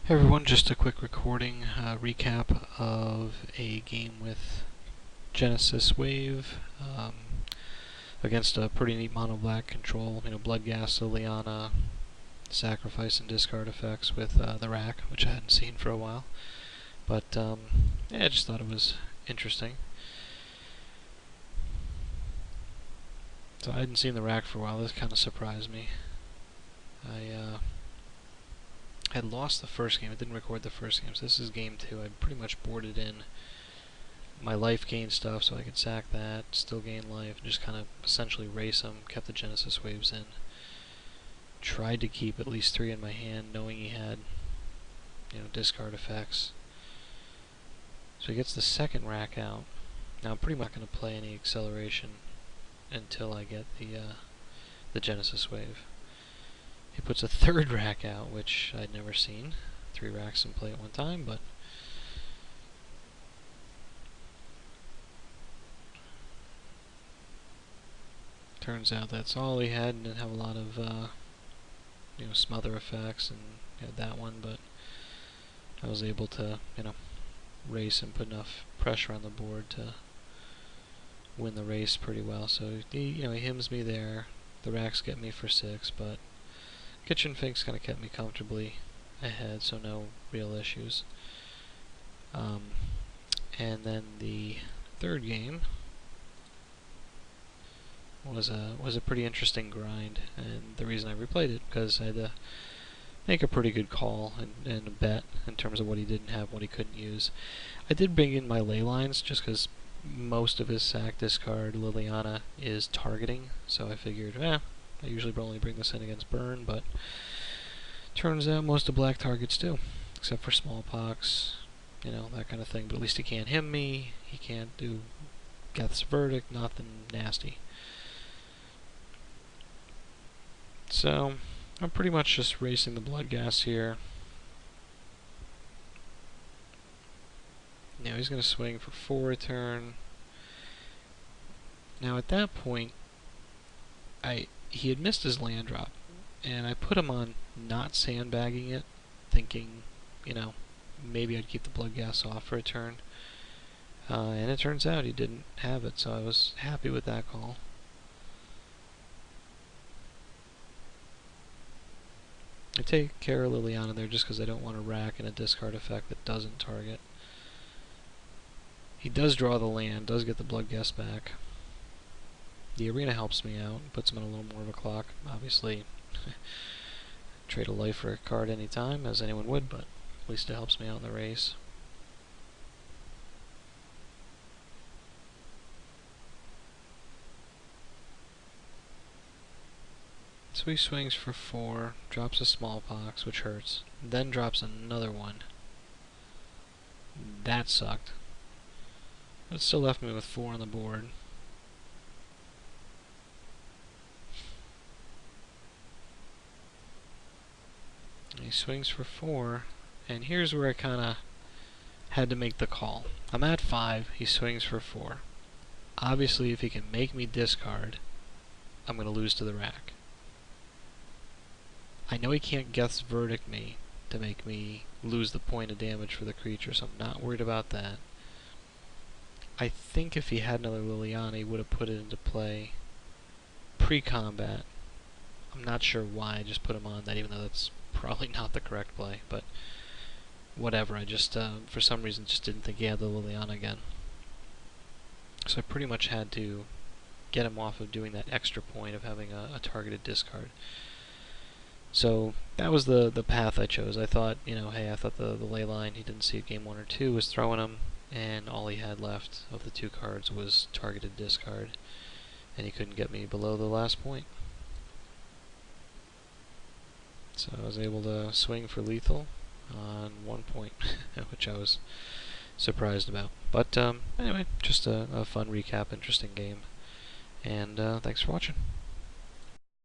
Hey everyone, just a quick recording recap of a game with Genesis Wave against a pretty neat mono-black control. Blood gas, Lilliana, sacrifice and discard effects with the rack, which I hadn't seen for a while. But yeah, I just thought it was interesting. So I hadn't seen the rack for a while. This kind of surprised me. I had lost the first game. I didn't record the first game, so this is game 2. I pretty much boarded in my life gain stuff so I could sack that, still gain life, just kind of essentially race them, kept the Genesis Waves in. Tried to keep at least 3 in my hand, knowing he had, discard effects. So he gets the second rack out. Now I'm pretty much not going to play any acceleration until I get the Genesis Wave. He puts a third rack out, which I'd never seen. 3 racks in play at one time, but turns out that's all he had, and didn't have a lot of smother effects, and had that one, but I was able to race and put enough pressure on the board to win the race pretty well. So he hymns me there. The racks get me for 6, but Kitchen Finks kind of kept me comfortably ahead, so no real issues. And then the third game was a pretty interesting grind, and the reason I replayed it because I had to make a pretty good call and a bet in terms of what he didn't have, what he couldn't use. I did bring in my ley lines just because most of his sack discard Lilliana is targeting, so I figured, I usually only bring this in against burn, but turns out most of black targets do, except for smallpox, that kind of thing. But at least he can't him me, he can't do Geth's Verdict, nothing nasty. So I'm pretty much just racing the blood gas here. Now he's going to swing for 4 a turn. Now at that point, he had missed his land drop, and I put him on not sandbagging it, thinking, maybe I'd keep the blood gas off for a turn. And it turns out he didn't have it, so I was happy with that call. I take care of Lilliana there just because I don't want a rack and a discard effect that doesn't target. He does draw the land, does get the blood gas back. The arena helps me out, puts him on a little more of a clock. Obviously, trade a life for a card any time, as anyone would, but at least it helps me out in the race. So he swings for 4, drops a smallpox, which hurts, then drops another one. That sucked. But it still left me with 4 on the board. He swings for 4, and here's where I kinda had to make the call. I'm at 5, he swings for 4. Obviously, if he can make me discard, I'm gonna lose to the rack. I know he can't Geth's Verdict me to make me lose the point of damage for the creature, so I'm not worried about that. I think if he had another Lilliana, he would have put it into play pre-combat. I'm not sure why I just put him on that, even though that's probably not the correct play, but whatever. I just, for some reason, just didn't think he had the Lilliana again. So I pretty much had to get him off of doing that extra point of having a targeted discard. So that was the path I chose. I thought, hey, I thought the ley line, he didn't see it game 1 or 2, was throwing him, and all he had left of the 2 cards was targeted discard, and he couldn't get me below the last point. So I was able to swing for lethal on 1 point, which I was surprised about. But anyway, just a fun recap, interesting game, and thanks for watching.